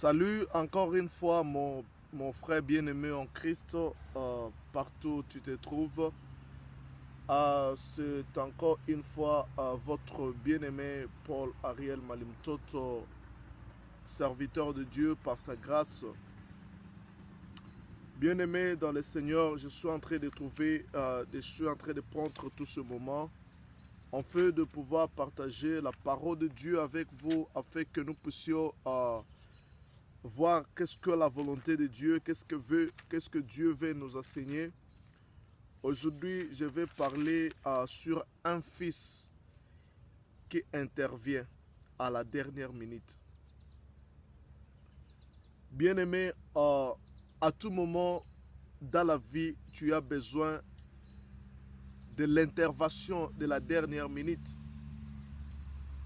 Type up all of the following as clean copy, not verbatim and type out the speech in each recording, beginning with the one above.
Salut encore une fois mon frère bien-aimé en Christ, partout où tu te trouves. C'est encore une fois votre bien-aimé Paul Ariel Malimtoto, serviteur de Dieu par sa grâce. Bien-aimé dans le Seigneur, je suis en train de prendre tout ce moment en fait de pouvoir partager la parole de Dieu avec vous afin que nous puissions voir qu'est-ce que la volonté de Dieu, qu'est-ce que Dieu veut nous enseigner. Aujourd'hui, je vais parler sur un fils qui intervient à la dernière minute. Bien-aimé, à tout moment dans la vie, tu as besoin de l'intervention de la dernière minute.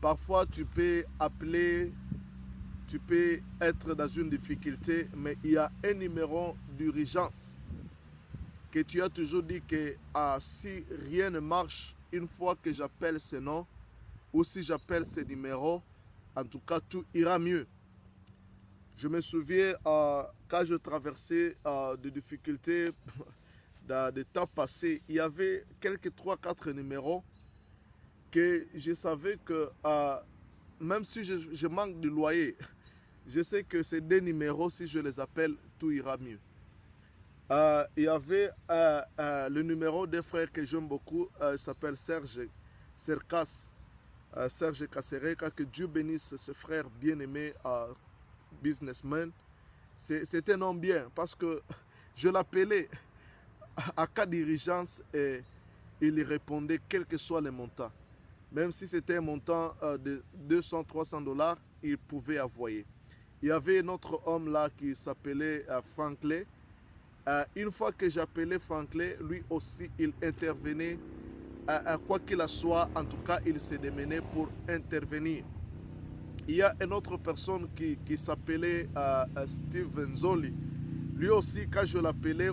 Parfois, tu peux appeler, tu peux être dans une difficulté, mais il y a un numéro d'urgence que tu as toujours dit que si rien ne marche, une fois que j'appelle ce nom, ou si j'appelle ce numéro, en tout cas, tout ira mieux. Je me souviens quand je traversais des difficultés des temps passés, il y avait quelques 3-4 numéros que je savais que même si je manque de loyer, je sais que ces deux numéros, si je les appelle, tout ira mieux. Il y avait le numéro d'un frère que j'aime beaucoup, il s'appelle Serge Casereka, que Dieu bénisse ce frère bien-aimé, businessman. C'est un homme bien parce que je l'appelais à cas d'urgence et il répondait quel que soit le montant. Même si c'était un montant de 200-300 $, il pouvait envoyer. Il y avait un autre homme là qui s'appelait Franklin. Une fois que j'appelais Franklin, lui aussi, il intervenait. Quoi qu'il en soit, en tout cas, il se démenait pour intervenir. Il y a une autre personne qui s'appelait Steve Nzoli. Lui aussi, quand je l'appelais,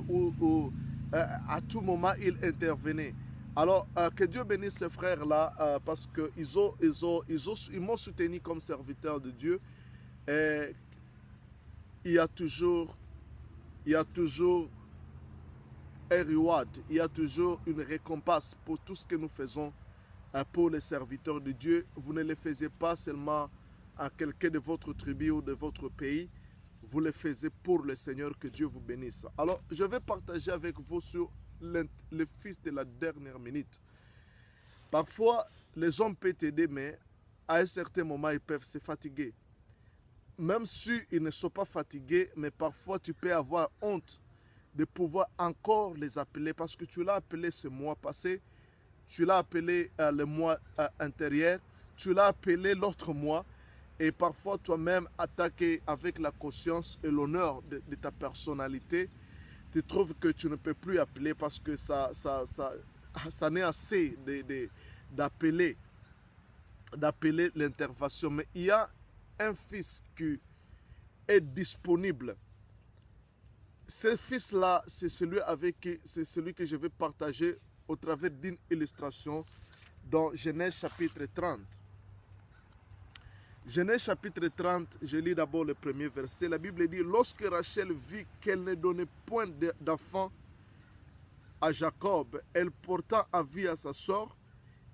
à tout moment, il intervenait. Alors, que Dieu bénisse ces frères-là, parce qu'ils m'ont soutenu comme serviteur de Dieu. Et il y a toujours un reward, il y a toujours une récompense pour tout ce que nous faisons pour les serviteurs de Dieu. Vous ne le faisiez pas seulement à quelqu'un de votre tribu ou de votre pays, vous le faisiez pour le Seigneur. Que Dieu vous bénisse. Alors, je vais partager avec vous sur le fils de la dernière minute. Parfois, les hommes peuvent t'aider, mais à un certain moment, ils peuvent se fatiguer. Même s'ils ne sont pas fatigués, mais parfois tu peux avoir honte de pouvoir encore les appeler parce que tu l'as appelé ce mois passé, tu l'as appelé le mois antérieur, tu l'as appelé l'autre mois et parfois toi-même attaqué avec la conscience et l'honneur de ta personnalité, tu trouves que tu ne peux plus appeler parce que ça n'est assez d'appeler l'intervention. Mais il y a un fils qui est disponible. Ce fils-là, c'est celui que je vais partager au travers d'une illustration dans Genèse chapitre 30. Genèse chapitre 30, je lis d'abord le premier verset. La Bible dit, lorsque Rachel vit qu'elle ne donnait point d'enfant à Jacob, elle porta avis à sa sœur.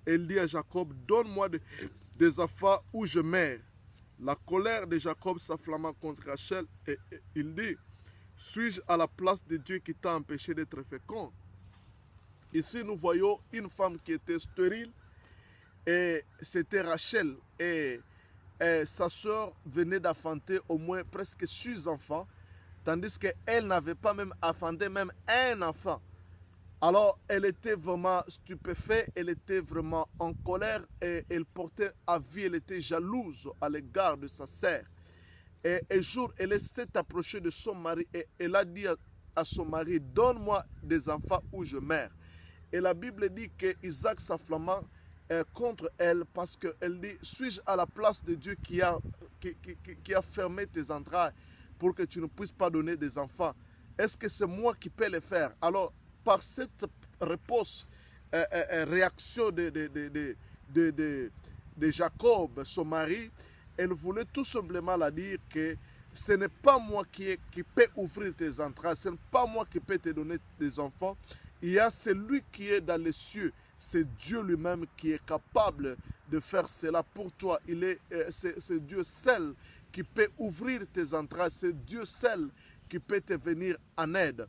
Elle dit à Jacob, donne-moi des enfants ou je meurs. La colère de Jacob s'enflamma contre Rachel et il dit, suis-je à la place de Dieu qui t'a empêché d'être fécond? Ici, nous voyons une femme qui était stérile et c'était Rachel et sa soeur venait d'enfanter au moins presque 6 enfants, tandis qu'elle n'avait pas même enfanté même un enfant. Alors, elle était vraiment stupéfaite, elle était vraiment en colère et elle portait avis, elle était jalouse à l'égard de sa sœur. Et un jour, elle s'est approchée de son mari et elle a dit à son mari, donne-moi des enfants ou je meurs. Et la Bible dit qu'Isaac s'enflamma contre elle parce qu'elle dit, suis-je à la place de Dieu qui a fermé tes entrailles pour que tu ne puisses pas donner des enfants? Est-ce que c'est moi qui peux le faire? Alors, par cette réponse, réaction de Jacob, son mari, elle voulait tout simplement la dire que ce n'est pas moi qui peut ouvrir tes entrailles, ce n'est pas moi qui peux te donner des enfants. Il y a celui qui est dans les cieux, c'est Dieu lui-même qui est capable de faire cela pour toi. C'est Dieu seul qui peut ouvrir tes entrailles, c'est Dieu seul qui peut te venir en aide.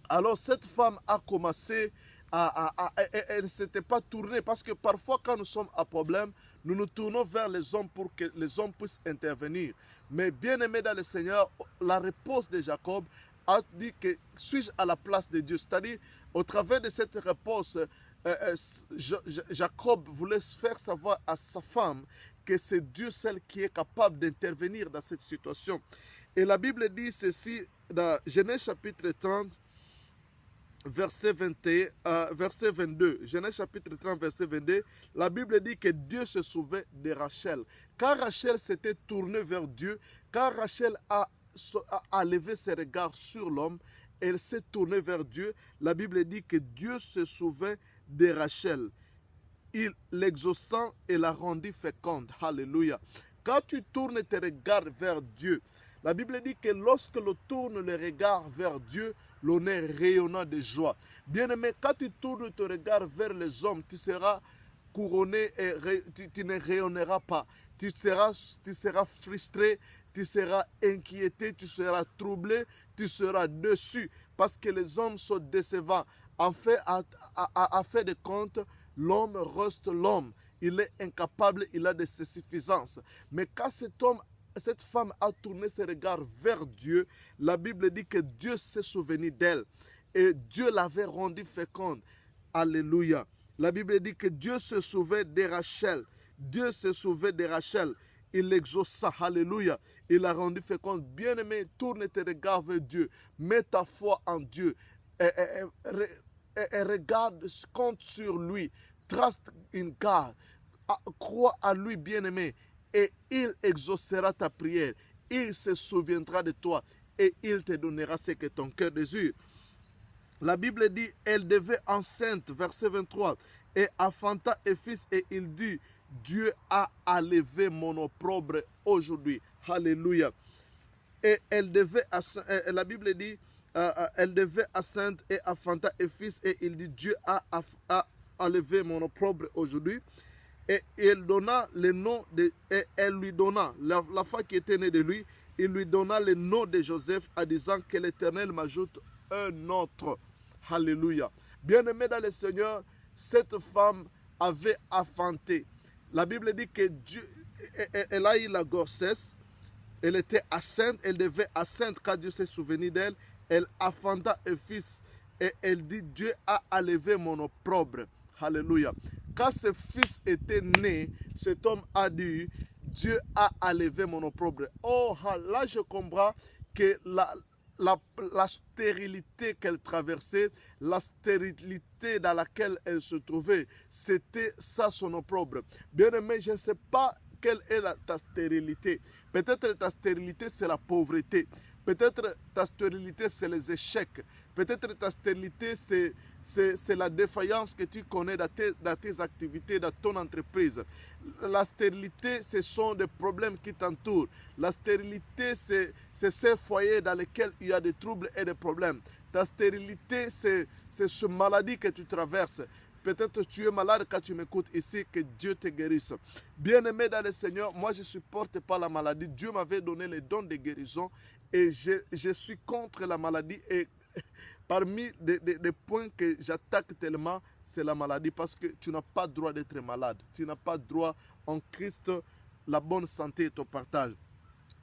Alors cette femme a commencé elle ne s'était pas tournée, parce que parfois quand nous sommes à problème, nous nous tournons vers les hommes pour que les hommes puissent intervenir. Mais bien aimé dans le Seigneur, la réponse de Jacob a dit que suis-je à la place de Dieu? C'est-à-dire, au travers de cette réponse, Jacob voulait faire savoir à sa femme que c'est Dieu seul qui est capable d'intervenir dans cette situation. Et la Bible dit ceci dans Genèse chapitre 30, verset 22. Genèse chapitre 30, verset 22. La Bible dit que Dieu se souvint de Rachel. Quand Rachel s'était tournée vers Dieu, quand Rachel a levé ses regards sur l'homme, elle s'est tournée vers Dieu. La Bible dit que Dieu se souvint de Rachel. Il l'exauçant et la rendit féconde. Alléluia. Quand tu tournes tes regards vers Dieu, la Bible dit que lorsque l'on tourne les regards vers Dieu, l'on est rayonnant de joie. Bien-aimé, quand tu tournes ton regard vers les hommes, tu seras couronné et tu ne rayonneras pas. Tu seras frustré, tu seras inquiété, tu seras troublé, tu seras déçu, parce que les hommes sont décevants. En fait, à fait de compte, l'homme reste l'homme. Il est incapable, il a des suffisances. Mais quand cette femme a tourné ses regards vers Dieu, la Bible dit que Dieu s'est souvenu d'elle et Dieu l'avait rendue féconde. Alléluia. La Bible dit que Dieu se souvint de Rachel. Dieu se souvint de Rachel. Il l'exauça. Alléluia. Il l'a rendue féconde. Bien-aimé, tourne tes regards vers Dieu. Mets ta foi en Dieu. Et regarde, compte sur lui. Trust in God. Crois à lui, bien-aimé. Et il exaucera ta prière. Il se souviendra de toi. Et il te donnera ce que ton cœur désire. La Bible dit, elle devait enceinte, verset 23, et enfanta un fils, et il dit, Dieu a enlevé mon opprobre aujourd'hui. Alléluia. Et elle devait, la Bible dit, elle devait enceinte et enfanta un fils, et il dit, Dieu a enlevé mon opprobre aujourd'hui. Et elle donna le nom et elle lui donna, la femme qui était née de lui, il lui donna le nom de Joseph en disant que l'Éternel m'ajoute un autre. Alléluia. Bien-aimé dans le Seigneur, cette femme avait enfanté. La Bible dit que Dieu, elle a eu la grossesse, elle était enceinte, elle devait enceinte quand Dieu s'est souvenu d'elle, elle enfanta un fils et elle dit, Dieu a enlevé mon opprobre. Alléluia. Quand ce fils était né, cet homme a dit, Dieu a enlevé mon opprobre. Oh, là je comprends que la stérilité qu'elle traversait, la stérilité dans laquelle elle se trouvait, c'était ça son opprobre. Bien aimé, je ne sais pas quelle est ta stérilité. Peut-être ta stérilité, c'est la pauvreté. Peut-être ta stérilité, c'est les échecs. Peut-être ta stérilité, c'est la défaillance que tu connais dans tes activités, dans ton entreprise. La stérilité, ce sont des problèmes qui t'entourent. La stérilité, c'est ces foyers dans lesquels il y a des troubles et des problèmes. Ta stérilité, c'est ce maladie que tu traverses. Peut-être tu es malade quand tu m'écoutes ici, que Dieu te guérisse. Bien-aimé dans le Seigneur, moi je ne supporte pas la maladie. Dieu m'avait donné les dons de guérison et je suis contre la maladie. Et parmi les points que j'attaque tellement, c'est la maladie, parce que tu n'as pas droit d'être malade. Tu n'as pas droit en Christ, la bonne santé est au partage.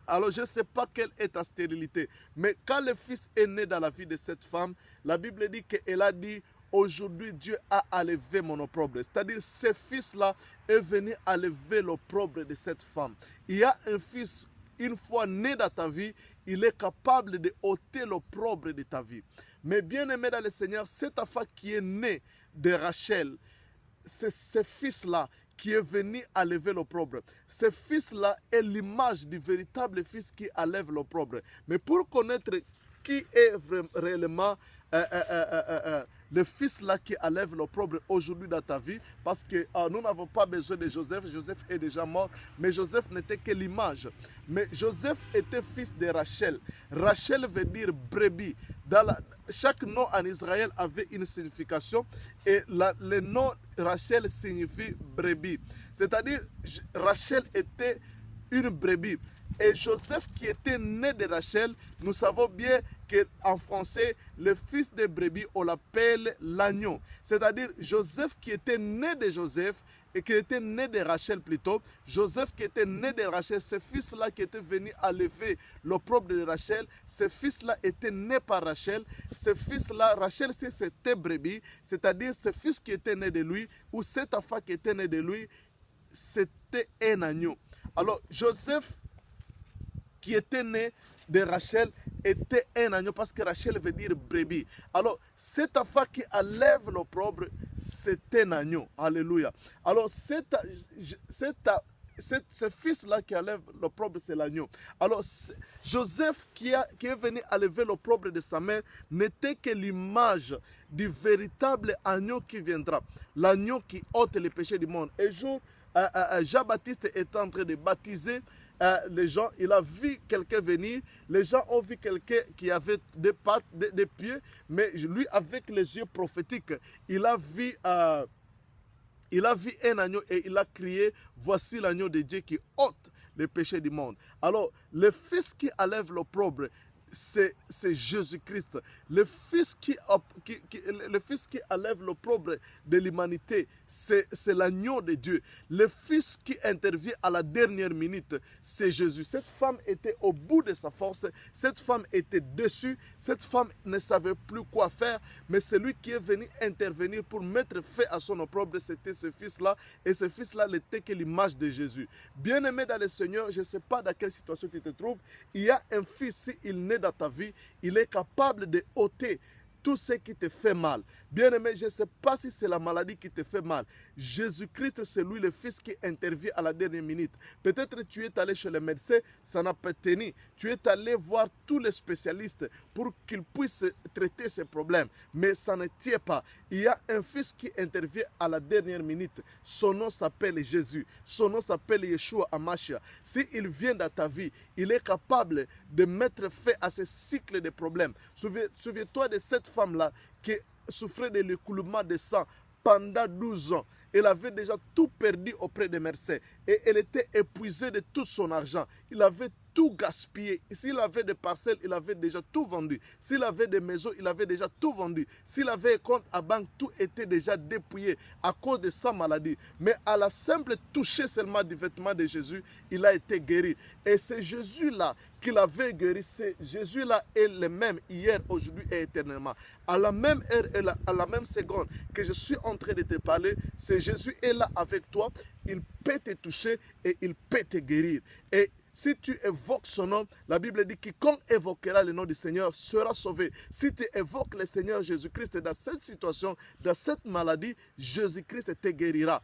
Alors je ne sais pas quelle est ta stérilité, mais quand le fils est né dans la vie de cette femme, la Bible dit qu'elle a dit, aujourd'hui Dieu a enlevé mon opprobre. C'est-à-dire ce fils-là est venu enlever l'opprobre de cette femme. Il y a un fils, une fois né dans ta vie, il est capable de ôter l'opprobre de ta vie. Mais bien aimé dans le Seigneur, cette femme qui est née de Rachel, c'est ce fils-là qui est venu enlever l'opprobre. Ce fils-là est l'image du véritable fils qui enlève l'opprobre. Mais pour connaître qui est réellement le fils là qui enlève l'opprobre aujourd'hui dans ta vie, parce que nous n'avons pas besoin de Joseph. Joseph est déjà mort, mais Joseph n'était que l'image. Mais Joseph était fils de Rachel. Rachel veut dire brebis. Chaque nom en Israël avait une signification, et le nom Rachel signifie brebis. C'est-à-dire, Rachel était une brebis. Et Joseph qui était né de Rachel, nous savons bien qu'en français, le fils de brebis, on l'appelle l'agneau. C'est-à-dire Joseph qui était né de Joseph et qui était né de Rachel plutôt. Joseph qui était né de Rachel, ce fils-là qui était venu enlever l'opprobre de Rachel, ce fils-là était né par Rachel. Ce fils-là, Rachel, c'était brebis, c'est-à-dire ce fils qui était né de lui, ou cet enfant qui était né de lui, c'était un agneau. Alors Joseph, qui était né de Rachel, était un agneau, parce que Rachel veut dire brebis. Alors, cet enfant qui enlève l'opprobre, c'est un agneau. Alléluia. Alors, ce fils-là qui enlève l'opprobre, c'est l'agneau. Alors, Joseph qui est venu enlever l'opprobre de sa mère n'était que l'image du véritable agneau qui viendra. L'agneau qui ôte les péchés du monde. Un jour, Jean-Baptiste est en train de baptiser les gens. Il a vu quelqu'un venir. Les gens ont vu quelqu'un qui avait des pattes, des pieds, mais lui, avec les yeux prophétiques, il a vu un agneau et il a crié: voici l'agneau de Dieu qui ôte les péchés du monde. Alors, le fils qui enlève l'opprobre, c'est Jésus-Christ. Le fils qui enlève l'opprobre de l'humanité, c'est l'agneau de Dieu. Le fils qui intervient à la dernière minute, c'est Jésus. Cette femme était au bout de sa force. Cette femme était déçue. Cette femme ne savait plus quoi faire. Mais celui qui est venu intervenir pour mettre fin à son opprobre, c'était ce fils-là. Et ce fils-là n'était que l'image de Jésus. Bien-aimé dans le Seigneur, je ne sais pas dans quelle situation tu te trouves. Il y a un fils, s'il naît dans ta vie, il est capable de ôter tout ce qui te fait mal. Bien-aimé, je ne sais pas si c'est la maladie qui te fait mal. Jésus-Christ, c'est lui le Fils qui intervient à la dernière minute. Peut-être tu es allé chez le médecin, ça n'a pas tenu. Tu es allé voir tous les spécialistes pour qu'ils puissent traiter ces problèmes. Mais ça ne tient pas. Il y a un Fils qui intervient à la dernière minute. Son nom s'appelle Jésus. Son nom s'appelle Yeshua Hamashia. S'il vient dans ta vie, il est capable de mettre fin à ce cycle de problèmes. Souviens-toi de cette femme-là qui souffrait de l'écoulement de sang pendant 12 ans. Elle avait déjà tout perdu auprès des médecins et elle était épuisée de tout son argent. Il avait tout gaspillé. S'il avait des parcelles, il avait déjà tout vendu. S'il avait des maisons, il avait déjà tout vendu. S'il avait un compte à banque, tout était déjà dépouillé à cause de sa maladie. Mais à la simple toucher seulement du vêtement de Jésus, il a été guéri. Et c'est Jésus-là qui l'avait guéri. C'est Jésus-là est le même hier, aujourd'hui et éternellement. À la même heure et à la même seconde que je suis en train de te parler, c'est Jésus est là avec toi. Il peut te toucher et il peut te guérir. Et si tu évoques son nom, la Bible dit que quiconque évoquera le nom du Seigneur sera sauvé. Si tu évoques le Seigneur Jésus-Christ dans cette situation, dans cette maladie, Jésus-Christ te guérira.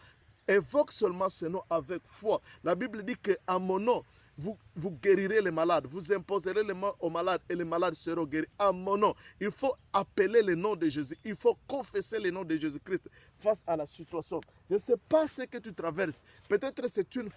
Évoque seulement ce nom avec foi. La Bible dit qu'à mon nom, vous guérirez les malades, vous imposerez les mains aux malades et les malades seront guéris. À mon nom, il faut appeler le nom de Jésus. Il faut confesser le nom de Jésus-Christ face à la situation. Je ne sais pas ce que tu traverses. Peut-être c'est une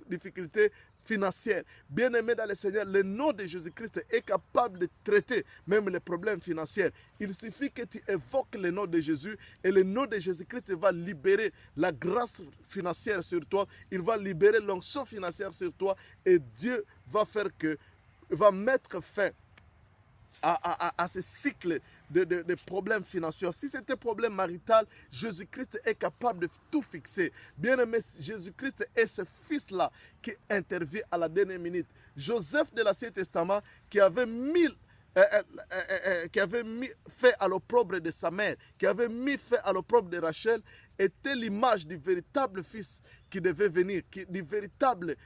difficulté financière. Bien-aimé dans le Seigneur, le nom de Jésus-Christ est capable de traiter même les problèmes financiers. Il suffit que tu évoques le nom de Jésus et le nom de Jésus-Christ va libérer la grâce financière sur toi. Il va libérer l'onction financière sur toi et Dieu va va mettre fin à ce cycle de problèmes financiers. Si c'était un problème marital, Jésus-Christ est capable de tout fixer. Bien-aimé, Jésus-Christ est ce fils-là qui intervient à la dernière minute. Joseph de l'Ancien Testament qui avait mis fait à l'opprobre de sa mère, qui avait mis fait à l'opprobre de Rachel, était l'image du véritable fils qui devait venir, du véritable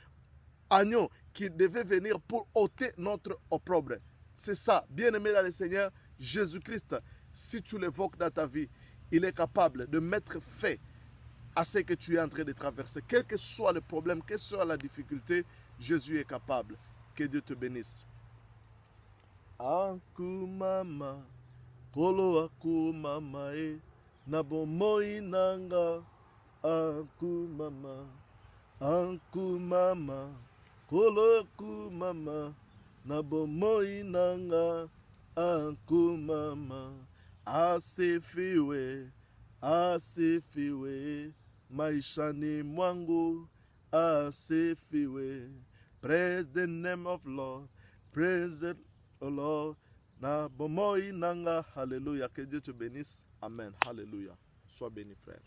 agneau qui devait venir pour ôter notre opprobre. C'est ça, bien-aimé dans le Seigneur, Jésus-Christ, si tu l'évoques dans ta vie, il est capable de mettre fin à ce que tu es en train de traverser. Quel que soit le problème, quelle que soit la difficulté, Jésus est capable. Que Dieu te bénisse. Ankumama, kolo akumama na bomoi nanga. Ankumama, ankumama, kolo akumama na bomoi nanga. Ankumama, asifiwe, asifiwe, maishani mwangu, asifiwe. Praise the name of Lord, praise the Lord, na bomoi nanga. Alléluia, que Dieu te bénisse. Amen, alléluia. Sois béni, frère.